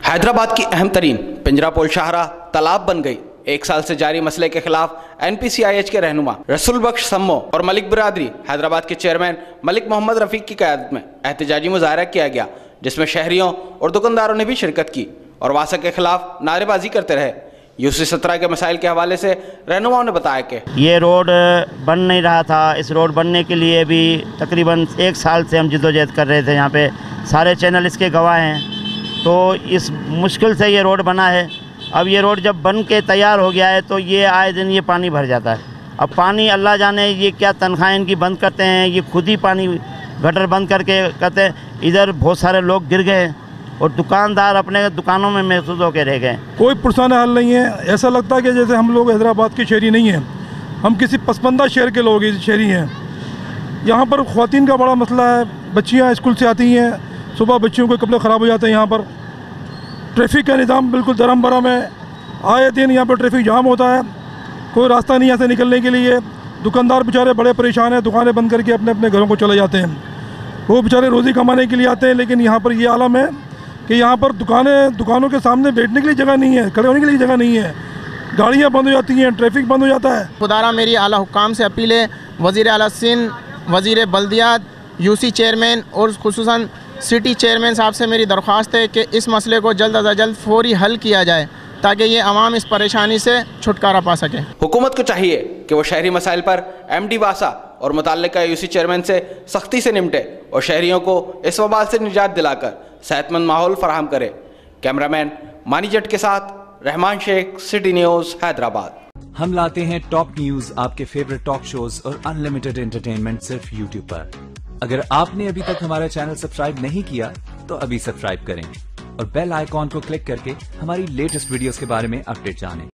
حیدرآباد کی اہم ترین پنجرا پول شاہراہ تالاب بن گئی۔ 1 سال سے جاری مسئلے کے خلاف NPCIH کے رہنما رسول بخش سمو اور ملک برادری حیدرآباد کے چیئرمین ملک محمد رفیق کی قیادت میں احتجاجی مظاہرہ کیا گیا، جس میں شہریوں اور دکانداروں نے بھی شرکت کی اور واسا کے خلاف نعرے بازی کرتے رہے۔ UC 17 کے مسائل کے حوالے سے رہنماؤں نے بتایا کہ یہ روڈ بن نہیں رہا تھا۔ اس روڈ بننے کے لیے بھی تقریباً 1 سال سے ہم جدوجہد کر رہے تھے، یہاں پہ سارے چینل اس کے گواہ ہیں۔ تو اس مشکل سے یہ روڈ بنا ہے۔ اب یہ روڈ جب بن کے تیار ہو گیا ہے تو یہ آئے دن یہ پانی بھر جاتا ہے۔ اب پانی اللہ جانے یہ کیا تنخواہیں ان کی بند کرتے ہیں، یہ خود ہی پانی گٹر بند کر کے کہتے ہیں۔ ادھر بہت سارے لوگ گر گئے اور دکاندار اپنے دکانوں میں محفوظ ہو کے رہ گئے۔ کوئی پرسانہ حل نہیں ہے۔ ایسا لگتا ہے کہ جیسے ہم لوگ حیدرآباد کے شہری نہیں ہیں، ہم کسی پسماندہ شہر کے لوگ شہری ہیں۔ یہاں پر خواتین کا بڑا مسئلہ ہے۔ بچیاں اسکول سے آتی ہیں، صبح بچیوں کے کپڑے خراب ہو جاتے ہیں۔ یہاں پر ٹریفک کا نظام بالکل درہم برہم ہے۔ آئے دن یہاں پر ٹریفک جام ہوتا ہے، کوئی راستہ نہیں یہاں سے نکلنے کے لیے۔ دکاندار بیچارے بڑے پریشان ہیں، دکانیں بند کر کے اپنے اپنے گھروں کو چلے جاتے ہیں۔ وہ بیچارے روزی کمانے کے لیے آتے ہیں، لیکن یہاں پر یہ عالم ہے کہ یہاں پر دکانوں کے سامنے بیٹھنے کے لیے جگہ نہیں ہے، کھڑے ہونے کے لیے جگہ نہیں ہے۔ گاڑیاں بند ہو جاتی ہیں، ٹریفک بند ہو جاتا ہے۔ خدارہ میری اعلیٰ حکام سے اپیل ہے، وزیر اعلیٰ سندھ، وزیر بلدیات، UC چیئرمین اور خصوصاً سٹی چیئرمین صاحب سے میری درخواست ہے کہ اس مسئلے کو جلد از جلد فوری حل کیا جائے تاکہ یہ عوام اس پریشانی سے چھٹکارا پا سکے۔ حکومت کو چاہیے کہ وہ شہری مسائل پر MD واسا اور متعلقہ UC چیئرمین سے سختی سے نمٹے اور شہریوں کو اس وبال سے نجات دلا کر صحت مند ماحول فراہم کرے۔ کیمرامین مانی جٹ کے ساتھ رحمان شیخ، سٹی نیوز، حیدرآباد۔ ہم لاتے ہیں ٹاپ نیوز، آپ کے فیورٹ ٹاک شوز اور انلمیٹڈ انٹرٹینمنٹ صرف YouTube پر۔ اگر آپ نے ابھی تک ہمارا چینل سبسکرائب نہیں کیا تو ابھی سبسکرائب کریں اور بیل آئیکن کو کلک کر کے ہماری لیٹسٹ ویڈیوز کے بارے میں اپڈیٹ جانیں۔